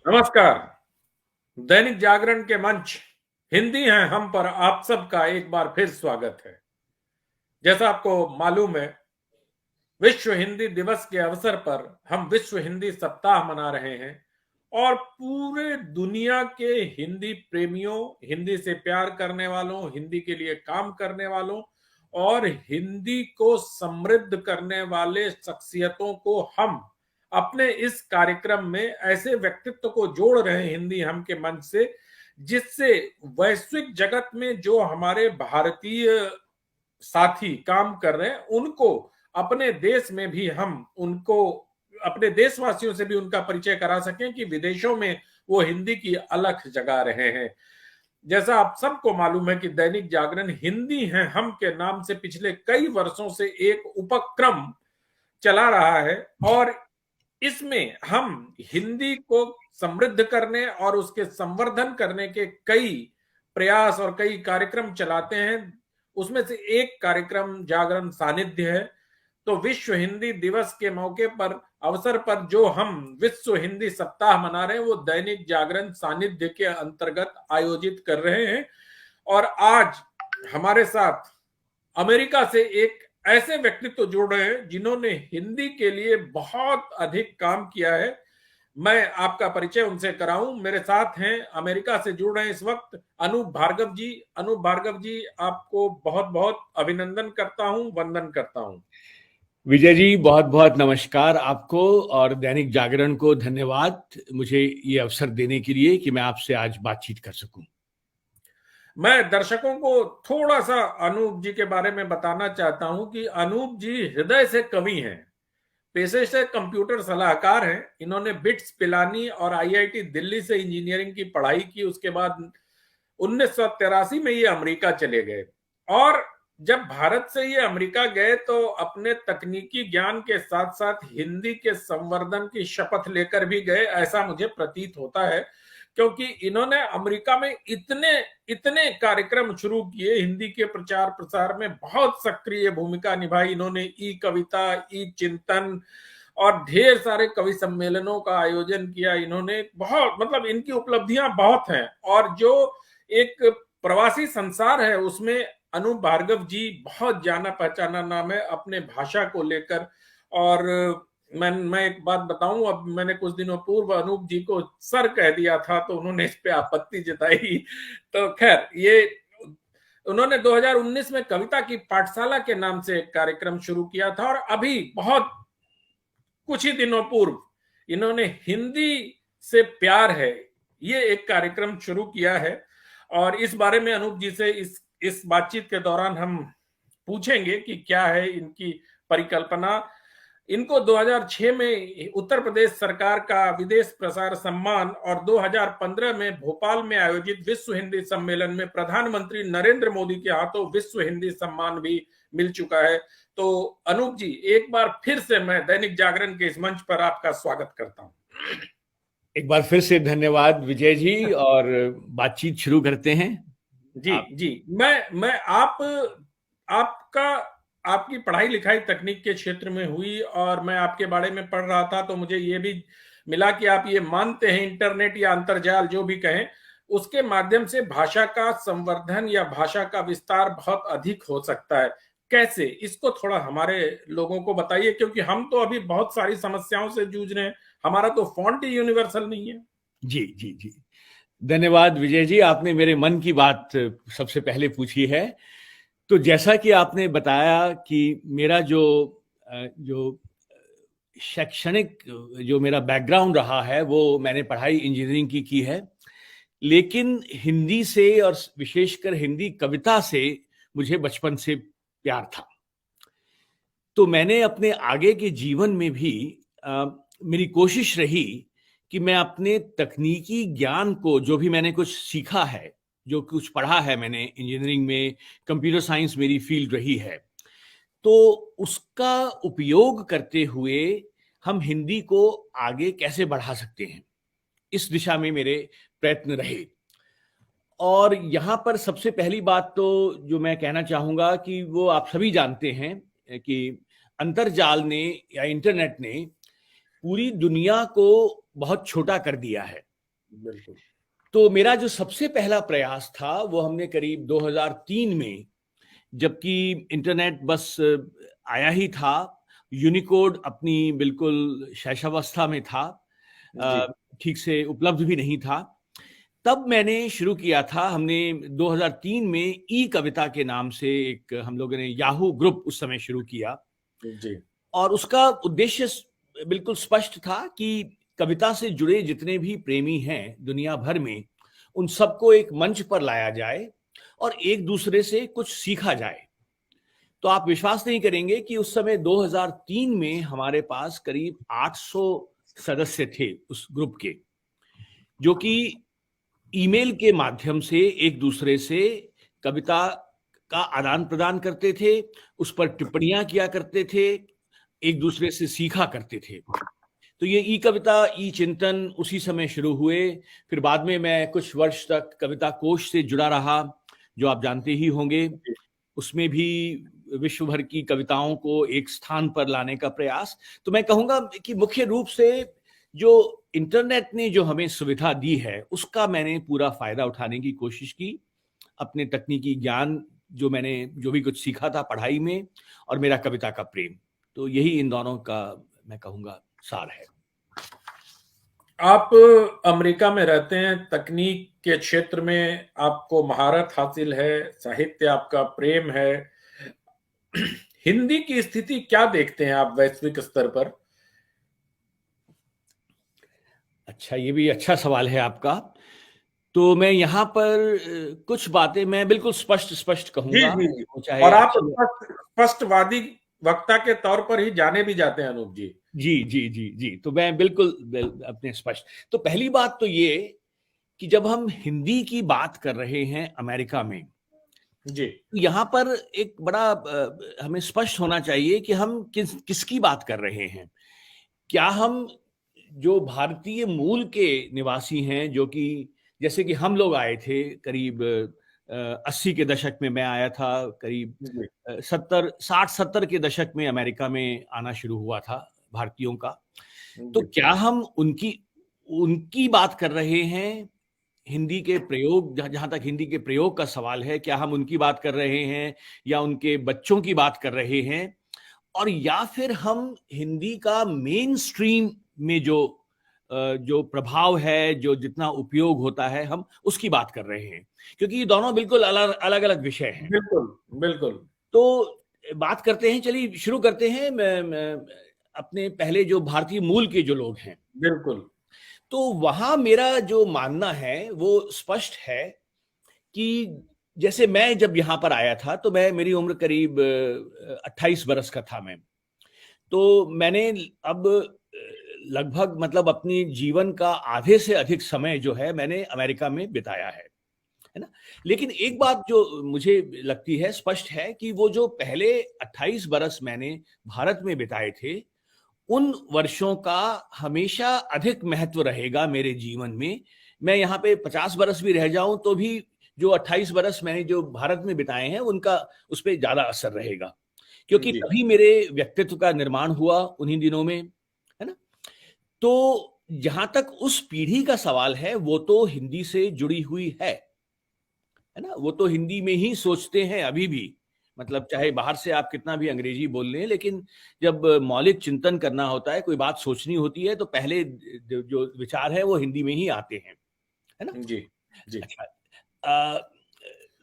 नमस्कार। दैनिक जागरण के मंच हिंदी हैं हम पर आप सबका एक बार फिर स्वागत है। जैसा आपको मालूम है, विश्व हिंदी दिवस के अवसर पर हम विश्व हिंदी सप्ताह मना रहे हैं और पूरे दुनिया के हिंदी प्रेमियों, हिंदी से प्यार करने वालों, हिंदी के लिए काम करने वालों और हिंदी को समृद्ध करने वाले शख्सियतों को हम अपने इस कार्यक्रम में ऐसे व्यक्तित्व को जोड़ रहे हैं हिंदी हम के मंच से, जिससे वैश्विक जगत में जो हमारे भारतीय साथी काम कर रहे हैं उनको अपने देश में भी हम उनको अपने देशवासियों से भी उनका परिचय करा सकें कि विदेशों में वो हिंदी की अलख जगा रहे हैं। जैसा आप सबको मालूम है कि दैनिक जागरण हिंदी है हम के नाम से पिछले कई वर्षों से एक उपक्रम चला रहा है और इसमें हम हिंदी को समृद्ध करने और उसके संवर्धन करने के कई प्रयास और कई कार्यक्रम चलाते हैं। उसमें से एक कार्यक्रम जागरण सानिध्य है। तो विश्व हिंदी दिवस के मौके पर अवसर पर जो हम विश्व हिंदी सप्ताह मना रहे हैं वो दैनिक जागरण सानिध्य के अंतर्गत आयोजित कर रहे हैं। और आज हमारे साथ अमेरिका से एक ऐसे व्यक्तित्व जुड़ रहे हैं जिन्होंने हिंदी के लिए बहुत अधिक काम किया है। मैं आपका परिचय उनसे कराऊं। मेरे साथ हैं अमेरिका से जुड़ रहे हैं इस वक्त अनूप भार्गव जी। अनूप भार्गव जी, आपको बहुत बहुत अभिनंदन करता हूं, वंदन करता हूं। विजय जी, बहुत बहुत नमस्कार आपको और दैनिक जागरण को धन्यवाद मुझे ये अवसर देने के लिए कि मैं आपसे आज बातचीत कर सकूं। मैं दर्शकों को थोड़ा सा अनूप जी के बारे में बताना चाहता हूं कि अनूप जी हृदय से कवि हैं, पेशे से कंप्यूटर सलाहकार हैं। इन्होंने बिट्स पिलानी और आईआईटी दिल्ली से इंजीनियरिंग की पढ़ाई की। उसके बाद 1983 में ये अमेरिका चले गए और जब भारत से ये अमेरिका गए तो अपने तकनीकी ज्ञान के साथ साथ हिंदी के संवर्धन की शपथ लेकर भी गए, ऐसा मुझे प्रतीत होता है। क्योंकि इन्होंने अमेरिका में इतने इतने कार्यक्रम शुरू किए, हिंदी के प्रचार प्रसार में बहुत सक्रिय भूमिका निभाई इन्होंने। ई कविता, ई चिंतन और ढेर सारे कवि सम्मेलनों का आयोजन किया इन्होंने। बहुत मतलब इनकी उपलब्धियां बहुत हैं और जो एक प्रवासी संसार है उसमें अनूप भार्गव जी बहुत जाना पहचाना नाम है अपने भाषा को लेकर। और मैं एक बात बताऊं, अब मैंने कुछ दिनों पूर्व अनूप जी को सर कह दिया था तो उन्होंने इस पे आपत्ति जताई। तो खैर, ये उन्होंने 2019 में कविता की पाठशाला के नाम से एक कार्यक्रम शुरू किया था और अभी बहुत कुछ ही दिनों पूर्व इन्होंने हिंदी से प्यार है ये एक कार्यक्रम शुरू किया है। और इस बारे में अनूप जी से इस बातचीत के दौरान हम पूछेंगे कि क्या है इनकी परिकल्पना। इनको 2006 में उत्तर प्रदेश सरकार का विदेश प्रसार सम्मान और 2015 में भोपाल में आयोजित विश्व हिंदी सम्मेलन में प्रधानमंत्री नरेंद्र मोदी के हाथों विश्व हिंदी सम्मान भी मिल चुका है। तो अनूप जी, एक बार फिर से मैं दैनिक जागरण के इस मंच पर आपका स्वागत करता हूं। एक बार फिर से धन्यवाद विजय जी और बातचीत शुरू करते हैं। जी जी, मैं आपका आपकी पढ़ाई लिखाई तकनीक के क्षेत्र में हुई और मैं आपके बारे में पढ़ रहा था तो मुझे ये भी मिला कि आप ये मानते हैं इंटरनेट या अंतर्जाल जो भी कहें उसके माध्यम से भाषा का संवर्धन या भाषा का विस्तार बहुत अधिक हो सकता है। कैसे, इसको थोड़ा हमारे लोगों को बताइए, क्योंकि हम तो अभी बहुत सारी समस्याओं से जूझ रहे हैं। हमारा तो फॉन्ट ही यूनिवर्सल नहीं है। जी जी जी, धन्यवाद विजय जी, आपने मेरे मन की बात सबसे पहले पूछी है। तो जैसा कि आपने बताया कि मेरा जो शैक्षणिक जो मेरा बैकग्राउंड रहा है वो मैंने पढ़ाई इंजीनियरिंग की है, लेकिन हिंदी से और विशेषकर हिंदी कविता से मुझे बचपन से प्यार था। तो मैंने अपने आगे के जीवन में भी मेरी कोशिश रही कि मैं अपने तकनीकी ज्ञान को, जो भी मैंने कुछ सीखा है, जो कुछ पढ़ा है मैंने इंजीनियरिंग में, कंप्यूटर साइंस मेरी फील्ड रही है, तो उसका उपयोग करते हुए हम हिंदी को आगे कैसे बढ़ा सकते हैं, इस दिशा में मेरे प्रयत्न रहे। और यहाँ पर सबसे पहली बात तो जो मैं कहना चाहूँगा कि वो आप सभी जानते हैं कि अंतर्जाल ने या इंटरनेट ने पूरी दुनिया को बहुत छोटा कर दिया है। बिल्कुल। तो मेरा जो सबसे पहला प्रयास था वो हमने करीब 2003 में, जबकि इंटरनेट बस आया ही था, यूनिकोड अपनी बिल्कुल शैशवावस्था में था, जी। ठीक से उपलब्ध भी नहीं था। तब मैंने शुरू किया था, हमने 2003 में ई कविता के नाम से एक हम लोगों ने याहू ग्रुप उस समय शुरू किया, जी। और उसका उद्देश्य बिल्कुल स्पष्ट था कि कविता से जुड़े जितने भी प्रेमी हैं दुनिया भर में, उन सबको एक मंच पर लाया जाए और एक दूसरे से कुछ सीखा जाए। तो आप विश्वास नहीं करेंगे कि उस समय 2003 में हमारे पास करीब 800 सदस्य थे उस ग्रुप के, जो कि ईमेल के माध्यम से एक दूसरे से कविता का आदान प्रदान करते थे, उस पर टिप्पणियां किया करते थे, एक दूसरे से सीखा करते थे। तो ये ई कविता, ई चिंतन उसी समय शुरू हुए। फिर बाद में मैं कुछ वर्ष तक कविता कोश से जुड़ा रहा, जो आप जानते ही होंगे। उसमें भी विश्व भर की कविताओं को एक स्थान पर लाने का प्रयास। तो मैं कहूंगा कि मुख्य रूप से जो इंटरनेट ने जो हमें सुविधा दी है, उसका मैंने पूरा फायदा उठाने की कोशिश की। अपने तकनीकी ज्ञान, जो मैंने जो भी कुछ सीखा था पढ़ाई में, और मेरा कविता का प्रेम, तो यही इन दोनों का मैं कहूंगा सार है। आप अमेरिका में रहते हैं, तकनीक के क्षेत्र में आपको महारत हासिल है, साहित्य आपका प्रेम है। हिंदी की स्थिति क्या देखते हैं आप वैश्विक स्तर पर? अच्छा, ये भी अच्छा सवाल है आपका। तो मैं यहाँ पर कुछ बातें मैं बिल्कुल स्पष्ट स्पष्ट जी, कहूंगा, जी, जी। वो चाहे और आप अच्छी। स्पष्टवादी वक्ता के तौर पर ही जाने भी जाते हैं अनूप जी। जी जी जी जी, तो मैं बिल्कुल अपने स्पष्ट। तो पहली बात तो ये कि जब हम हिंदी की बात कर रहे हैं अमेरिका में, जी। तो यहाँ पर एक बड़ा हमें स्पष्ट होना चाहिए कि हम किसकी बात कर रहे हैं। क्या हम जो भारतीय मूल के निवासी हैं, जो कि जैसे कि हम लोग आए थे करीब 80 के दशक में, मैं आया था करीब जी। 60-70 के दशक में अमेरिका में आना शुरू हुआ था भारतीयों का। तो जी। क्या हम उनकी उनकी बात कर रहे हैं, हिंदी के प्रयोग, जहां तक हिंदी के प्रयोग का सवाल है, क्या हम उनकी बात कर रहे हैं या उनके बच्चों की बात कर रहे हैं, और या फिर हम हिंदी का मेन स्ट्रीम में जो प्रभाव है, जो जितना उपयोग होता है, हम उसकी बात कर रहे हैं, क्योंकि ये दोनों बिल्कुल अलग अलग अलग विषय हैं। बिल्कुल, बिल्कुल। तो बात करते हैं, चलिए शुरू करते हैं। मैं अपने पहले जो भारतीय मूल के जो लोग हैं, बिल्कुल। तो वहां मेरा जो मानना है वो स्पष्ट है कि जैसे मैं जब यहाँ पर आया था, तो मेरी उम्र करीब 28 बरस का था मैं। तो मैंने अब लगभग मतलब अपनी जीवन का आधे से अधिक समय जो है मैंने अमेरिका में बिताया है ना। लेकिन एक बात जो मुझे लगती है स्पष्ट है कि वो जो पहले 28 बरस मैंने भारत में बिताए थे, उन वर्षों का हमेशा अधिक महत्व रहेगा मेरे जीवन में। मैं यहाँ पे 50 बरस भी रह जाऊं तो भी जो 28 बरस मैंने जो भारत में बिताए हैं, उनका उस पर ज्यादा असर रहेगा, क्योंकि जी। तभी मेरे व्यक्तित्व का निर्माण हुआ उन्हीं दिनों में, है ना। तो जहां तक उस पीढ़ी का सवाल है, वो तो हिंदी से जुड़ी हुई है ना। वो तो हिंदी में ही सोचते हैं अभी भी, मतलब चाहे बाहर से आप कितना भी अंग्रेजी बोल लें, लेकिन जब मौलिक चिंतन करना होता है, कोई बात सोचनी होती है, तो पहले जो विचार है वो हिंदी में ही आते हैं, है ना। जी। जी। अच्छा, अ,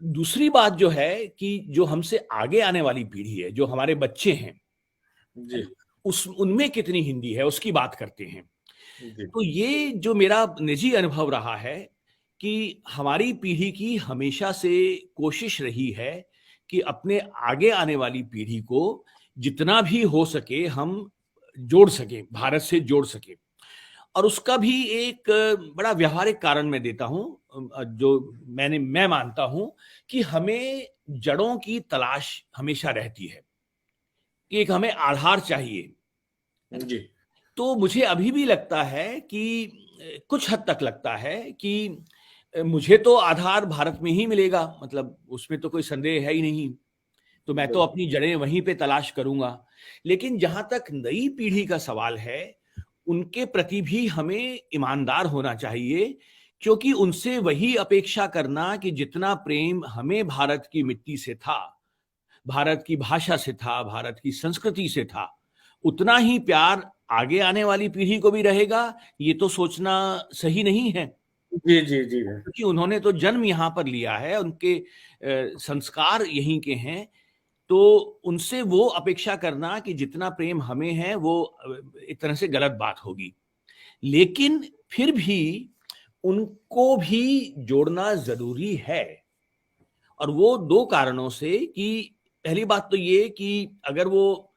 दूसरी बात जो है कि जो हमसे आगे आने वाली पीढ़ी है, जो हमारे बच्चे हैं, है जी। ना, उस उनमें कितनी हिंदी है उसकी बात करते हैं। जी। तो ये जो मेरा निजी अनुभव रहा है कि हमारी पीढ़ी की हमेशा से कोशिश रही है कि अपने आगे आने वाली पीढ़ी को जितना भी हो सके हम जोड़ सकें, भारत से जोड़ सकें। और उसका भी एक बड़ा व्यवहारिक कारण मैं देता हूं, जो मैं मानता हूं कि हमें जड़ों की तलाश हमेशा रहती है, कि एक हमें आधार चाहिए, है ना। जी। तो मुझे अभी भी लगता है कि कुछ हद तक लगता है कि मुझे तो आधार भारत में ही मिलेगा, मतलब उसमें तो कोई संदेह है ही नहीं। तो मैं तो बिल्कुल। अपनी जड़ें वहीं पे तलाश करूंगा। लेकिन जहां तक नई पीढ़ी का सवाल है, उनके प्रति भी हमें ईमानदार होना चाहिए, क्योंकि उनसे वही अपेक्षा करना कि जितना प्रेम हमें भारत की मिट्टी से था, भारत की भाषा से था, भारत की संस्कृति से था, उतना ही प्यार आगे आने वाली पीढ़ी को भी रहेगा, ये तो सोचना सही नहीं है। जी जी जी है। क्योंकि उन्होंने तो जन्म यहाँ पर लिया है, उनके संस्कार यहीं के हैं, तो उनसे वो अपेक्षा करना कि जितना प्रेम हमें है वो एक तरह से गलत बात होगी। लेकिन फिर भी उनको भी जोड़ना जरूरी है, और वो दो कारणों से कि पहली बात तो ये कि अगर वो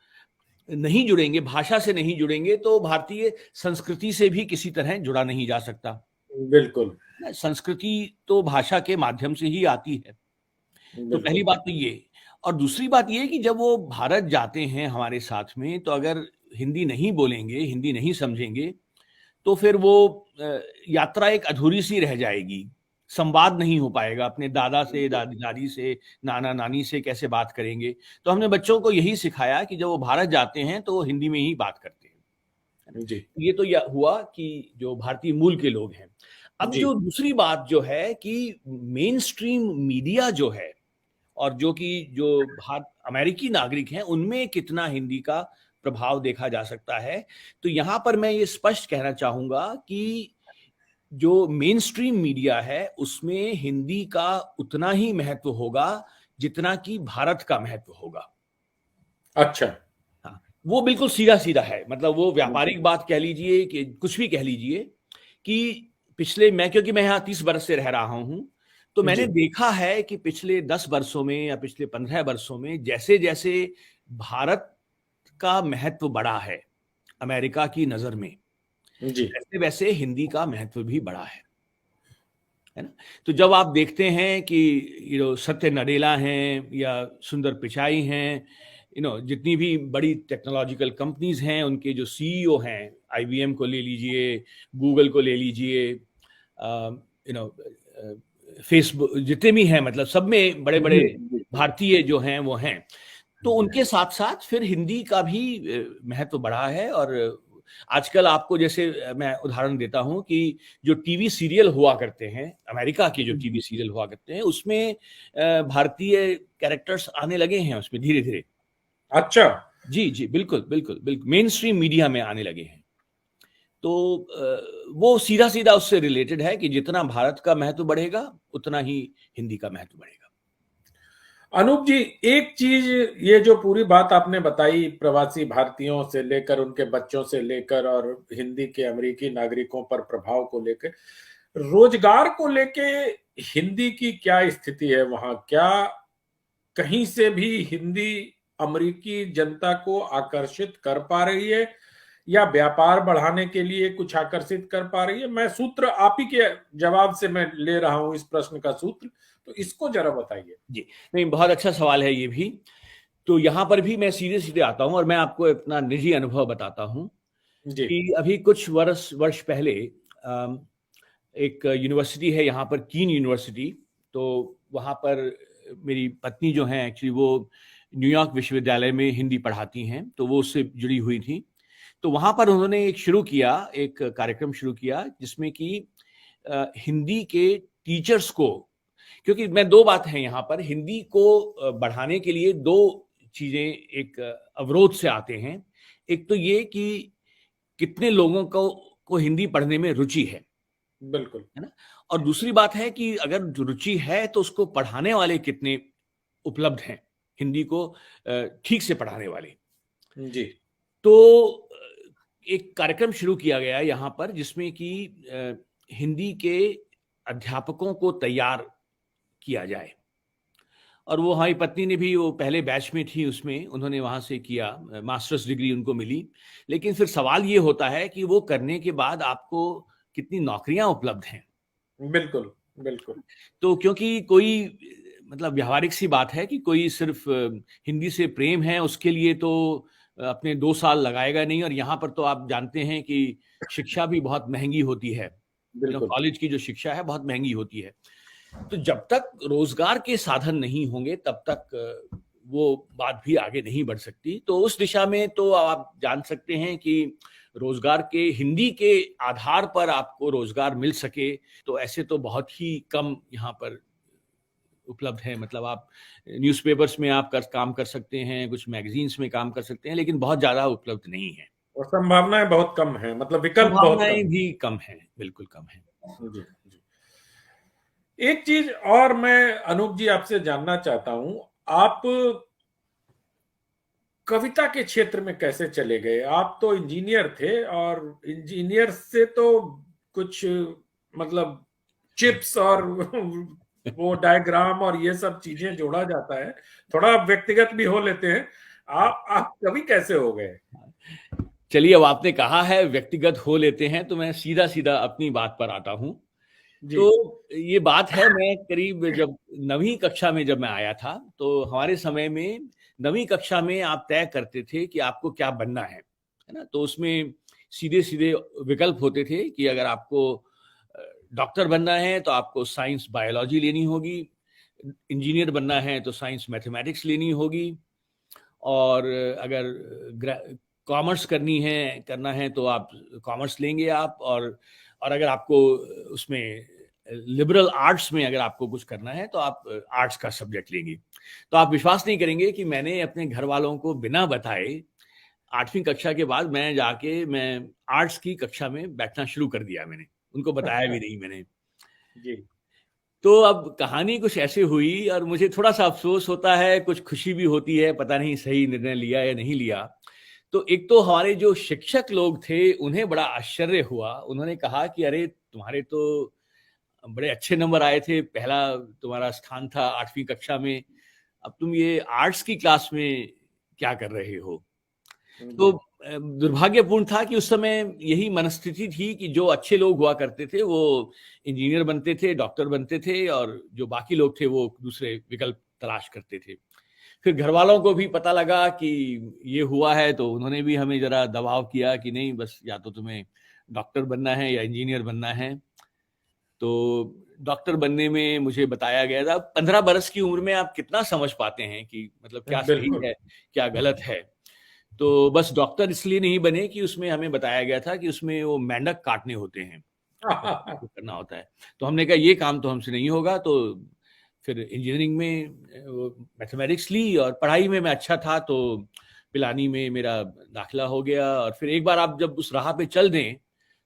नहीं जुड़ेंगे, भाषा से नहीं जुड़ेंगे, तो भारतीय संस्कृति से भी किसी तरह जुड़ा नहीं जा सकता। बिल्कुल संस्कृति तो भाषा के माध्यम से ही आती है। तो पहली बिल्कुल। बात तो ये, और दूसरी बात ये कि जब वो भारत जाते हैं हमारे साथ में, तो अगर हिंदी नहीं बोलेंगे, हिंदी नहीं समझेंगे, तो फिर वो यात्रा एक अधूरी सी रह जाएगी, संवाद नहीं हो पाएगा। अपने दादा से, दादी दादी से, नाना नानी से कैसे बात करेंगे? तो हमने बच्चों को यही सिखाया कि जब वो भारत जाते हैं तो वो हिंदी में ही बात करते हैं। जी ये तो यह हुआ कि जो भारतीय मूल के लोग हैं। अब जी जो दूसरी बात जो है कि मेन स्ट्रीम मीडिया जो है, और जो अमेरिकी नागरिक हैं, उनमें कितना हिंदी का प्रभाव देखा जा सकता है। तो यहां पर मैं ये स्पष्ट कहना चाहूंगा कि जो मेन स्ट्रीम मीडिया है उसमें हिंदी का उतना ही महत्व होगा जितना कि भारत का महत्व होगा। अच्छा। हाँ, वो बिल्कुल सीधा सीधा है, मतलब वो व्यापारिक बात कह लीजिए कि कुछ भी कह लीजिए, कि क्योंकि मैं यहाँ 30 वर्ष से रह रहा हूं, तो मैंने जी देखा है कि पिछले 10 वर्षों में या पिछले 15 वर्षों में जैसे जैसे भारत का महत्व बढ़ा है अमेरिका की नजर में, जी वैसे वैसे हिंदी का महत्व भी बढ़ा है ना। तो जब आप देखते हैं कि सत्य नडेला हैं या सुंदर पिचाई हैं, जितनी भी बड़ी टेक्नोलॉजिकल कंपनीज हैं, उनके जो सीईओ हैं, आईबीएम को ले लीजिए, गूगल को ले लीजिए, फेसबुक, जितने भी हैं, मतलब सब में बड़े बड़े जी भारतीय जो हैं वो हैं। तो उनके साथ साथ फिर हिंदी का भी महत्व बढ़ा है। और आजकल आपको, जैसे मैं उदाहरण देता हूं कि जो टीवी सीरियल हुआ करते हैं, अमेरिका के जो टीवी सीरियल हुआ करते हैं, उसमें भारतीय कैरेक्टर्स आने लगे हैं उसमें धीरे धीरे। अच्छा। जी जी, बिल्कुल बिल्कुल बिल्कुल, मेन स्ट्रीम मीडिया में आने लगे हैं। तो वो सीधा सीधा उससे रिलेटेड है कि जितना भारत का महत्व बढ़ेगा उतना ही हिंदी का महत्व बढ़ेगा। अनूप जी, एक चीज, ये जो पूरी बात आपने बताई प्रवासी भारतीयों से लेकर उनके बच्चों से लेकर और हिंदी के अमेरिकी नागरिकों पर प्रभाव को लेकर, रोजगार को लेके हिंदी की क्या स्थिति है वहां? क्या कहीं से भी हिंदी अमेरिकी जनता को आकर्षित कर पा रही है, या व्यापार बढ़ाने के लिए कुछ आकर्षित कर पा रही है? मैं सूत्र आप ही के जवाब से मैं ले रहा हूं इस प्रश्न का सूत्र, तो इसको जरा बताइए। जी, नहीं, बहुत अच्छा सवाल है ये भी। तो यहाँ पर भी मैं सीधे सीधे आता हूँ और मैं आपको अपना निजी अनुभव बताता हूँ जी कि अभी कुछ वर्ष पहले एक यूनिवर्सिटी है यहाँ पर, कीन यूनिवर्सिटी। तो वहाँ पर मेरी पत्नी जो है, एक्चुअली वो न्यूयॉर्क विश्वविद्यालय में हिंदी पढ़ाती हैं, तो वो उससे जुड़ी हुई थी। तो वहाँ पर उन्होंने एक कार्यक्रम शुरू किया जिसमें कि हिंदी के टीचर्स को, क्योंकि मैं दो बात है यहाँ पर, हिंदी को बढ़ाने के लिए दो चीजें एक अवरोध से आते हैं। एक तो ये कि कितने लोगों को हिंदी पढ़ने में रुचि है बिल्कुल। ना, और दूसरी बात है कि अगर रुचि है तो उसको पढ़ाने वाले कितने उपलब्ध हैं, हिंदी को ठीक से पढ़ाने वाले। जी तो एक कार्यक्रम शुरू किया गया यहाँ पर जिसमें कि हिंदी के अध्यापकों को तैयार किया जाए। और वो, हमारी पत्नी ने भी, वो पहले बैच में थी उसमें, उन्होंने वहाँ से किया, मास्टर्स डिग्री उनको मिली। लेकिन फिर सवाल ये होता है कि वो करने के बाद आपको कितनी नौकरियां उपलब्ध हैं। बिल्कुल बिल्कुल। तो क्योंकि कोई, मतलब व्यावहारिक सी बात है कि कोई सिर्फ हिंदी से प्रेम है उसके लिए तो अपने 2 साल लगाएगा नहीं। और यहाँ पर तो आप जानते हैं कि शिक्षा भी बहुत महंगी होती है, बिल्कुल कॉलेज की जो शिक्षा है बहुत महंगी होती है। तो जब तक रोजगार के साधन नहीं होंगे तब तक वो बात भी आगे नहीं बढ़ सकती। तो उस दिशा में तो आप जान सकते हैं कि रोजगार के, हिंदी के आधार पर आपको रोजगार मिल सके, तो ऐसे तो बहुत ही कम यहाँ पर उपलब्ध है। मतलब आप न्यूज़पेपर्स में आप काम कर सकते हैं, कुछ मैगजीन्स में काम कर सकते हैं, लेकिन बहुत ज्यादा उपलब्ध नहीं है। और संभावनाएं बहुत कम है, मतलब विकल्प बहुत संभावनाएं कम भी कम है, बिल्कुल कम है। है। जी जी। एक चीज और मैं अनूप जी आपसे जानना चाहता हूं, आप कविता के क्षेत्र में कैसे चले गए? आप तो इंजीनियर थे, और इंजीनियर से तो कुछ, मतलब चिप्स और वो डायग्राम और ये सब चीजें जोड़ा जाता है, थोड़ा व्यक्तिगत भी हो लेते हैं। आप कवि कैसे हो गए? चलिए, अब आपने कहा है व्यक्तिगत हो लेते हैं, तो मैं सीधा सीधा अपनी बात पर आता हूं। जी। तो ये बात है, मैं करीब जब 9वीं कक्षा में जब मैं आया था, तो हमारे समय में 9वीं कक्षा में आप तय करते थे कि आपको क्या बनना है ना? तो उसमें सीधे सीधे विकल्प होते थे कि अगर आपको डॉक्टर बनना है तो आपको साइंस बायोलॉजी लेनी होगी, इंजीनियर बनना है तो साइंस मैथमेटिक्स लेनी होगी, और अगर कॉमर्स करना है तो आप कॉमर्स लेंगे आप, और अगर आपको उसमें लिबरल आर्ट्स में अगर आपको कुछ करना है तो आप आर्ट्स का सब्जेक्ट लेंगे। तो आप विश्वास नहीं करेंगे कि मैंने अपने घर वालों को बिना बताए 8वीं कक्षा के बाद मैं आर्ट्स की कक्षा में बैठना शुरू कर दिया। मैंने उनको बताया भी नहीं मैंने। जी। तो अब कहानी कुछ ऐसे हुई, और मुझे थोड़ा सा अफसोस होता है, कुछ खुशी भी होती है, पता नहीं सही निर्णय लिया या नहीं लिया। तो एक तो हमारे जो शिक्षक लोग थे, उन्हें बड़ा आश्चर्य हुआ। उन्होंने कहा कि अरे, तुम्हारे तो बड़े अच्छे नंबर आए थे, पहला तुम्हारा स्थान था 8वीं कक्षा में, अब तुम ये आर्ट्स की क्लास में क्या कर रहे हो? तो जी। दुर्भाग्यपूर्ण था कि उस समय यही मनस्थिति थी कि जो अच्छे लोग हुआ करते थे वो इंजीनियर बनते थे, डॉक्टर बनते थे, और जो बाकी लोग थे वो दूसरे विकल्प तलाश करते थे। फिर घर वालों को भी पता लगा कि ये हुआ है, तो उन्होंने भी हमें जरा दबाव किया कि नहीं, बस या तो तुम्हें डॉक्टर बनना है या इंजीनियर बनना है। तो डॉक्टर बनने में मुझे बताया गया था, 15 बरस की उम्र में आप कितना समझ पाते हैं कि मतलब क्या सही बिल्कुल। है, क्या गलत है। तो बस डॉक्टर इसलिए नहीं बने कि उसमें हमें बताया गया था कि उसमें वो मेंढक काटने होते हैं, वो करना होता है। तो हमने कहा ये काम तो हमसे नहीं होगा। तो फिर इंजीनियरिंग में मैथमेटिक्स ली, और पढ़ाई में मैं अच्छा था, तो पिलानी में मेरा दाखिला हो गया। और फिर एक बार आप जब उस राह पे चल दें,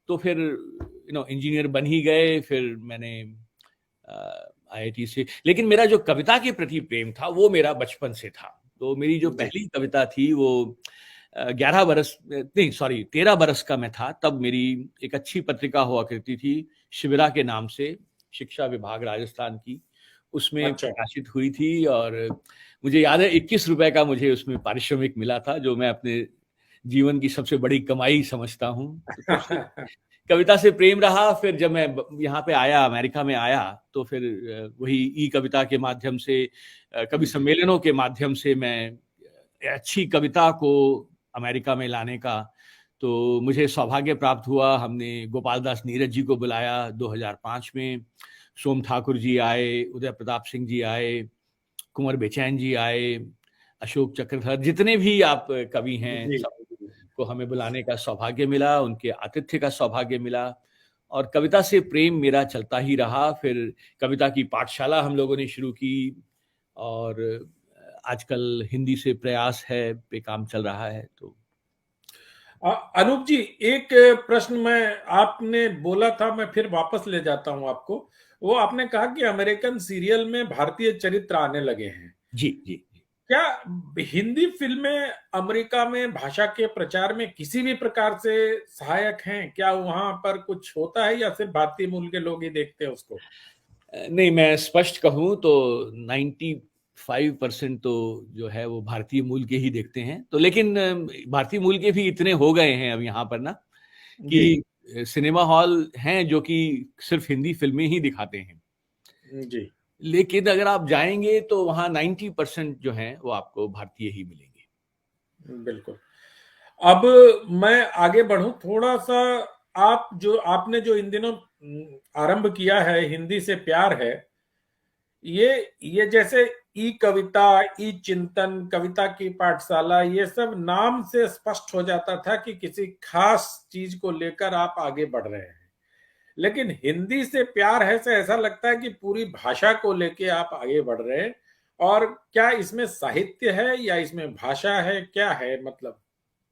तो फिर इंजीनियर बन ही गए। फिर मैंने आईआईटी से, लेकिन मेरा जो कविता के प्रति प्रेम था वो मेरा बचपन से था। तो मेरी जो जी। पहली कविता थी वो 11 बरस नहीं, सॉरी, 13 बरस का मैं था तब। मेरी एक अच्छी पत्रिका हुआ करती थी शिविरा के नाम से, शिक्षा विभाग राजस्थान की, उसमें अच्छा। प्रकाशित हुई थी। और मुझे याद है 21 रुपए का मुझे उसमें पारिश्रमिक मिला था, जो मैं अपने जीवन की सबसे बड़ी कमाई समझता हूँ। तो तब से कविता से प्रेम रहा। फिर जब मैं यहाँ पे आया, अमेरिका में आया, तो फिर वही ई कविता के माध्यम से, कवि सम्मेलनों के माध्यम से मैं अच्छी कविता को अमेरिका में लाने का, तो मुझे सौभाग्य प्राप्त हुआ। हमने गोपाल दास नीरज जी को बुलाया 2005 में, सोम ठाकुर जी आए, उदय प्रताप सिंह जी आए, कुंवर बेचैन जी आए, अशोक चक्रधर, जितने भी आप कवि हैं, जी। सब को हमें बुलाने का सौभाग्य मिला, उनके आतिथ्य का सौभाग्य मिला। और कविता से प्रेम मेरा चलता ही रहा। फिर कविता की पाठशाला हम लोगों ने शुरू की, और आजकल हिंदी से प्रयास है पे काम चल रहा है। तो अनूप जी, एक प्रश्न मैं, आपने बोला था, मैं फिर वापस ले जाता हूं आपको। वो आपने कहा कि अमेरिकन सीरियल में भारतीय चरित्र आने लगे हैं। जी जी। क्या हिंदी फिल्में अमेरिका में भाषा के प्रचार में किसी भी प्रकार से सहायक हैं? क्या वहां पर कुछ होता है, या सिर्फ भारतीय मूल के लोग ही देखते हैं उसको? नहीं, मैं स्पष्ट कहूँ तो 95% तो जो है वो भारतीय मूल के ही देखते हैं। तो लेकिन भारतीय मूल के भी इतने हो गए हैं अब यहाँ पर ना, जी। कि सिनेमा हॉल हैं जो कि सिर्फ हिंदी फिल्में ही दिखाते हैं। जी। लेकिन अगर आप जाएंगे तो वहाँ 90% जो हैं वो आपको भारतीय ही मिलेंगे। बिल्कुल। अब मैं आगे बढ़ूं थोड़ा सा। आपने जो इन दिनों आरंभ किया है, हिंदी से प्यार है, ये जैसे ई कविता, ई चिंतन, कविता की पाठशाला, ये सब नाम से स्पष्ट हो जाता था कि किसी खास चीज को लेकर आप आगे बढ़ रहे हैं। लेकिन हिंदी से प्यार है से ऐसा लगता है कि पूरी भाषा को लेके आप आगे बढ़ रहे हैं। और क्या इसमें साहित्य है या इसमें भाषा है, क्या है, मतलब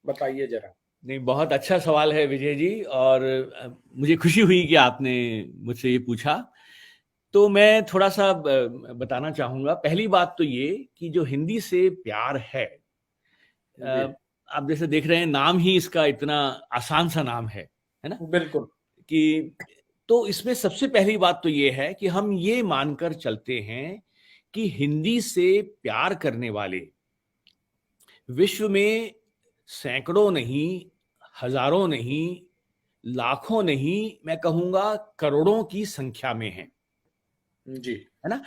बताइए जरा। नहीं, बहुत अच्छा सवाल है विजय जी, और मुझे खुशी हुई कि आपने मुझसे ये पूछा। तो मैं थोड़ा सा बताना चाहूंगा। पहली बात तो ये कि जो हिंदी से प्यार है, जी आप जैसे देख रहे हैं, नाम ही इसका इतना आसान सा नाम है ना, बिल्कुल। कि तो इसमें सबसे पहली बात तो ये है कि हम ये मानकर चलते हैं कि हिंदी से प्यार करने वाले विश्व में सैकड़ों नहीं, हजारों नहीं, लाखों नहीं, मैं कहूंगा करोड़ों की संख्या में हैं, जी है ना।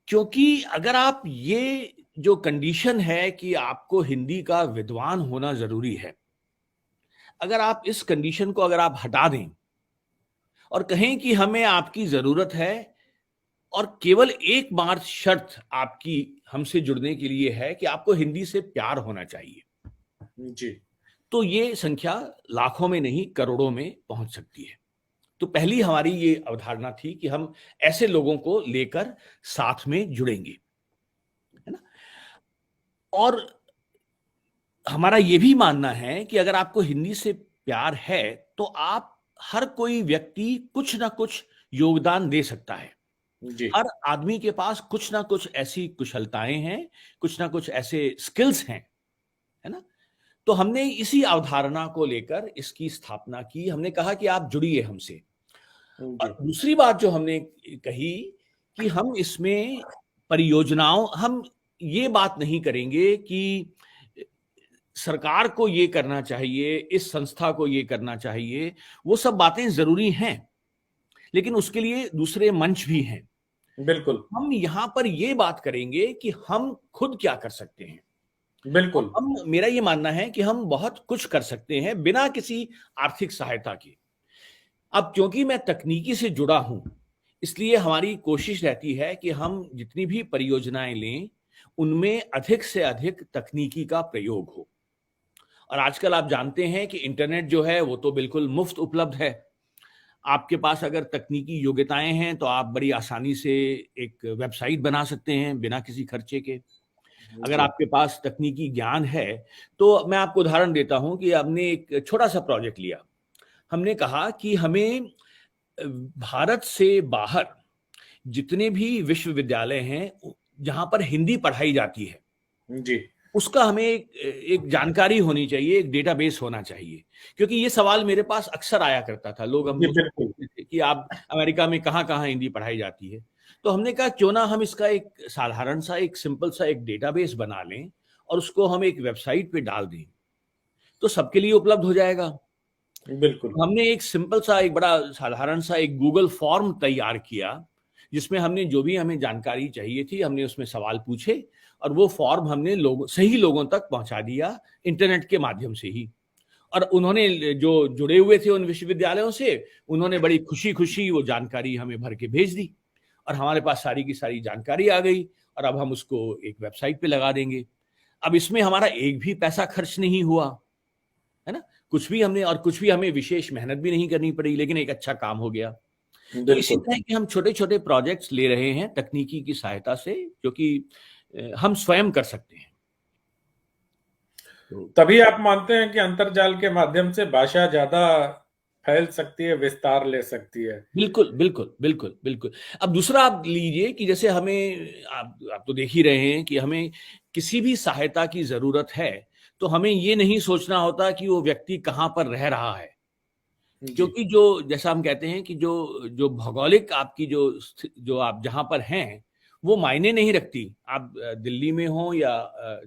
क्योंकि अगर आप ये जो कंडीशन है कि आपको हिंदी का विद्वान होना जरूरी है, अगर आप इस कंडीशन को अगर आप हटा दें और कहें कि हमें आपकी जरूरत है और केवल एक बार शर्त आपकी हमसे जुड़ने के लिए है कि आपको हिंदी से प्यार होना चाहिए, जी तो ये संख्या लाखों में नहीं करोड़ों में पहुंच सकती है। तो पहली हमारी ये अवधारणा थी कि हम ऐसे लोगों को लेकर साथ में जुड़ेंगे, है ना। और हमारा ये भी मानना है कि अगर आपको हिंदी से प्यार है तो आप, हर कोई व्यक्ति कुछ ना कुछ योगदान दे सकता है। जी हर आदमी के पास कुछ ना कुछ ऐसी कुशलताएं हैं, कुछ ना कुछ ऐसे स्किल्स हैं, है ना। तो हमने इसी अवधारणा को लेकर इसकी स्थापना की। हमने कहा कि आप जुड़िए हमसे। जी और दूसरी बात जो हमने कही कि हम इसमें परियोजनाओं, हम ये बात नहीं करेंगे कि सरकार को ये करना चाहिए, इस संस्था को ये करना चाहिए। वो सब बातें जरूरी हैं, लेकिन उसके लिए दूसरे मंच भी हैं। बिल्कुल हम यहां पर ये बात करेंगे कि हम खुद क्या कर सकते हैं। और बिल्कुल। हम, मेरा ये मानना है कि हम बहुत कुछ कर सकते हैं बिना किसी आर्थिक सहायता के। अब क्योंकि मैं तकनीकी से जुड़ा हूं, इसलिए हमारी कोशिश रहती है कि हम जितनी भी परियोजनाएं लें उनमें अधिक से अधिक तकनीकी का प्रयोग हो। और आजकल आप जानते हैं कि इंटरनेट जो है वो तो बिल्कुल मुफ्त उपलब्ध है। आपके पास अगर तकनीकी योग्यताएं हैं तो आप बड़ी आसानी से एक वेबसाइट बना सकते हैं बिना किसी खर्चे के। अगर जी आपके पास तकनीकी ज्ञान है, तो मैं आपको उदाहरण देता हूं कि हमने एक छोटा सा प्रोजेक्ट लिया। हमने कहा कि हमें भारत से बाहर जितने भी विश्वविद्यालय हैं जहां पर हिंदी पढ़ाई जाती है, जी उसका हमें एक जानकारी होनी चाहिए, एक डेटाबेस होना चाहिए। क्योंकि ये सवाल मेरे पास अक्सर आया करता था, लोग हम जी मुझसे बिल्कुल। पूछते थे कि आप अमेरिका में कहाँ कहाँ हिंदी पढ़ाई जाती है। तो हमने कहा क्यों ना हम इसका एक साधारण सा, एक सिंपल सा एक डेटाबेस बना लें और उसको हम एक वेबसाइट पे डाल दें, तो सबके लिए उपलब्ध हो जाएगा। बिल्कुल हमने एक सिंपल सा, एक बड़ा साधारण सा एक गूगल फॉर्म तैयार किया, जिसमें हमने जो भी हमें जानकारी चाहिए थी हमने उसमें सवाल पूछे, और वो फॉर्म हमने सही लोगों तक पहुंचा दिया इंटरनेट के माध्यम से ही। और उन्होंने, जो जुड़े हुए थे उन विश्वविद्यालयों से, उन्होंने बड़ी खुशी खुशी वो जानकारी हमें भर के भेज दी, और हमारे पास सारी की सारी जानकारी आ गई। और अब हम उसको एक वेबसाइट पे लगा देंगे। अब इसमें हमारा एक भी पैसा खर्च नहीं हुआ, है ना। कुछ भी हमने, और कुछ भी हमें विशेष मेहनत भी नहीं करनी पड़ी, लेकिन एक अच्छा काम हो गया। तो इसी बिल्कुल। तरह के हम छोटे छोटे प्रोजेक्ट्स ले रहे हैं तकनीकी की सहायता से, जो कि हम स्वयं कर सकते हैं। तो तभी आप मानते हैं कि अंतर्जाल के माध्यम से भाषा ज्यादा फैल सकती है, विस्तार ले सकती है। बिल्कुल बिल्कुल बिल्कुल बिल्कुल। अब दूसरा आप लीजिए कि जैसे हमें, आप तो देख ही रहे हैं कि हमें किसी भी सहायता की जरूरत है, तो हमें ये नहीं सोचना होता कि वो व्यक्ति कहाँ पर रह रहा है। जी क्योंकि जो, जैसा हम कहते हैं कि जो जो भौगोलिक आपकी जो आप जहां पर हैं, वो मायने नहीं रखती। आप दिल्ली में हो या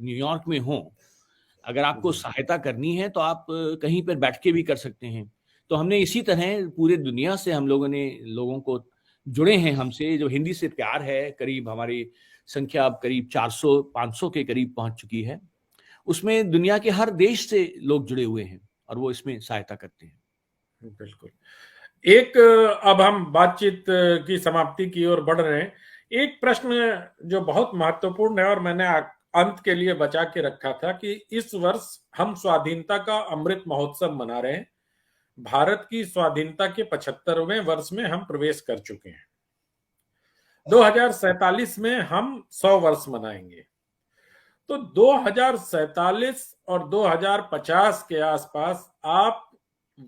न्यूयॉर्क में हो, अगर आपको जी सहायता करनी है तो आप कहीं पर बैठ के भी कर सकते हैं। तो हमने इसी तरह पूरे दुनिया से हम लोगों ने लोगों को जुड़े हैं हमसे, जो हिंदी से प्यार है। करीब हमारी संख्या अब करीब 400-500 के करीब पहुंच चुकी है। उसमें दुनिया के हर देश से लोग जुड़े हुए हैं और वो इसमें सहायता करते हैं। बिल्कुल। एक अब हम बातचीत की समाप्ति की ओर बढ़ रहे हैं। एक प्रश्न जो बहुत महत्वपूर्ण है और मैंने अंत के लिए बचा के रखा था कि इस वर्ष हम स्वाधीनता का अमृत महोत्सव मना रहे हैं। भारत की स्वाधीनता के 75वें वर्ष में हम प्रवेश कर चुके हैं। 2047 में हम 100 वर्ष मनाएंगे। तो 2047 और 2050 के आसपास आप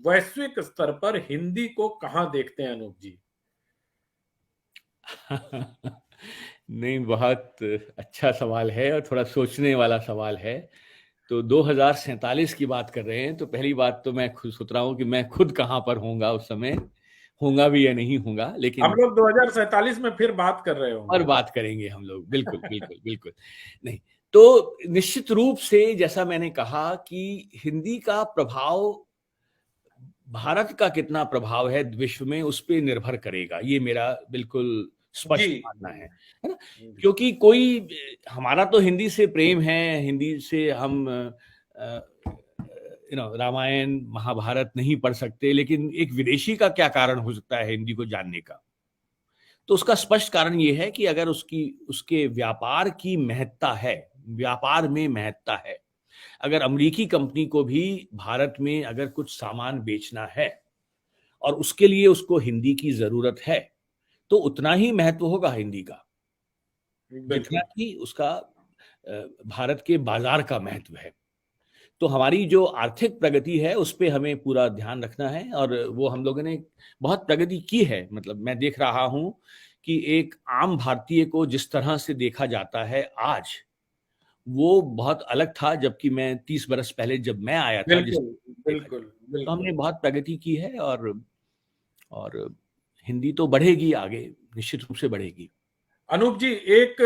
वैश्विक स्तर पर हिंदी को कहां देखते हैं अनूप जी? नहीं, बहुत अच्छा सवाल है और थोड़ा सोचने वाला सवाल है। तो 2047 की बात कर रहे हैं, तो पहली बात तो मैं खुद सोच रहा हूँ कि मैं खुद कहाँ पर होऊंगा उस समय, होऊंगा भी या नहीं होऊंगा, लेकिन हम लोग 2047 में फिर बात कर रहे और होंगे। बात करेंगे हम लोग, बिल्कुल बिल्कुल बिल्कुल। नहीं, तो निश्चित रूप से जैसा मैंने कहा कि हिंदी का प्रभाव, भारत का कितना प्रभाव है विश्व में, उस पर निर्भर करेगा, ये मेरा बिल्कुल जी, स्पष्ट मानना है ना? जी। क्योंकि कोई, हमारा तो हिंदी से प्रेम है, हिंदी से हम रामायण महाभारत नहीं पढ़ सकते, लेकिन एक विदेशी का क्या कारण हो सकता है हिंदी को जानने का? तो उसका स्पष्ट कारण ये है कि अगर उसके व्यापार की महत्ता है, व्यापार में महत्ता है, अगर अमेरिकी कंपनी को भी भारत में अगर कुछ सामान बेचना है और उसके लिए उसको हिंदी की जरूरत है, तो उतना ही महत्व होगा हिंदी का, जितना बिल्कुल। कि उसका भारत के बाजार का महत्व है। तो हमारी जो आर्थिक प्रगति है उस पे हमें पूरा ध्यान रखना है, और वो हम लोगों ने बहुत प्रगति की है। मतलब मैं देख रहा हूं कि एक आम भारतीय को जिस तरह से देखा जाता है आज, वो बहुत अलग था जबकि मैं 30 बरस पहले जब मैं आया था, जिस बिल्कुल, देखा बिल्कुल, जाता। तो हमने बिल्कुल। बहुत प्रगति की है, और हिंदी तो बढ़ेगी आगे, निश्चित रूप से बढ़ेगी। अनूप जी, एक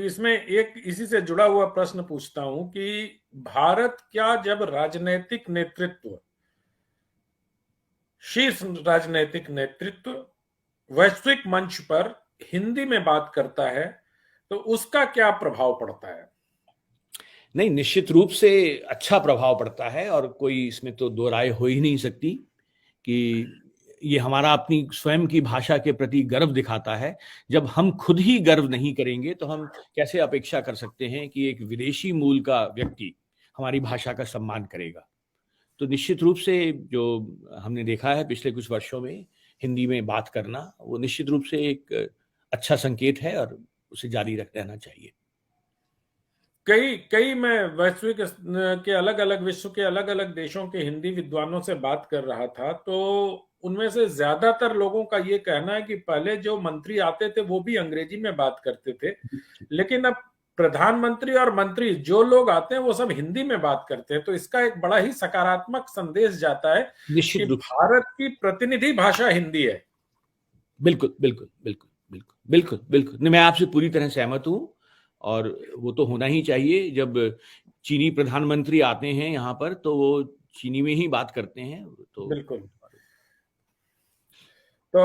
इसमें एक इसी से जुड़ा हुआ प्रश्न पूछता हूं कि भारत क्या जब राजनैतिक नेतृत्व, शीर्ष राजनैतिक नेतृत्व वैश्विक मंच पर हिंदी में बात करता है तो उसका क्या प्रभाव पड़ता है? नहीं, निश्चित रूप से अच्छा प्रभाव पड़ता है, और कोई इसमें तो दो राय हो ही नहीं सकती कि ये हमारा अपनी स्वयं की भाषा के प्रति गर्व दिखाता है। जब हम खुद ही गर्व नहीं करेंगे तो हम कैसे अपेक्षा कर सकते हैं कि एक विदेशी मूल का व्यक्ति हमारी भाषा का सम्मान करेगा? तो निश्चित रूप से जो हमने देखा है पिछले कुछ वर्षों में, हिंदी में बात करना वो निश्चित रूप से एक अच्छा संकेत है, और उसे जारी रख रहना चाहिए। कई कई मैं वैश्विक के अलग अलग विश्व के अलग अलग देशों के हिंदी विद्वानों से बात कर रहा था, तो उनमें से ज्यादातर लोगों का ये कहना है कि पहले जो मंत्री आते थे वो भी अंग्रेजी में बात करते थे, लेकिन अब प्रधानमंत्री और मंत्री जो लोग आते हैं वो सब हिंदी में बात करते हैं। तो इसका एक बड़ा ही सकारात्मक संदेश जाता है कि निश्चित रूप से, भारत की प्रतिनिधि भाषा हिंदी है। बिल्कुल बिल्कुल बिल्कुल बिल्कुल बिल्कुल बिल्कुल, नहीं, मैं आपसे पूरी तरह सहमत हूँ। और वो तो होना ही चाहिए। जब चीनी प्रधानमंत्री आते हैं यहाँ पर तो वो चीनी में ही बात करते हैं, तो बिल्कुल। तो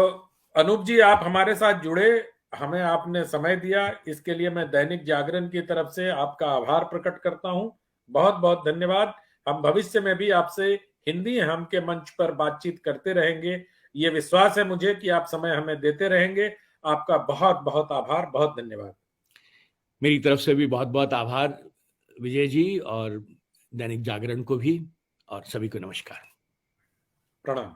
अनूप जी, आप हमारे साथ जुड़े, हमें आपने समय दिया, इसके लिए मैं दैनिक जागरण की तरफ से आपका आभार प्रकट करता हूं। बहुत बहुत धन्यवाद। हम भविष्य में भी आपसे हिंदी हम के मंच पर बातचीत करते रहेंगे, ये विश्वास है मुझे कि आप समय हमें देते रहेंगे। आपका बहुत बहुत आभार, बहुत धन्यवाद। मेरी तरफ से भी बहुत बहुत आभार विजय जी, और दैनिक जागरण को भी, और सभी को नमस्कार। प्रणाम।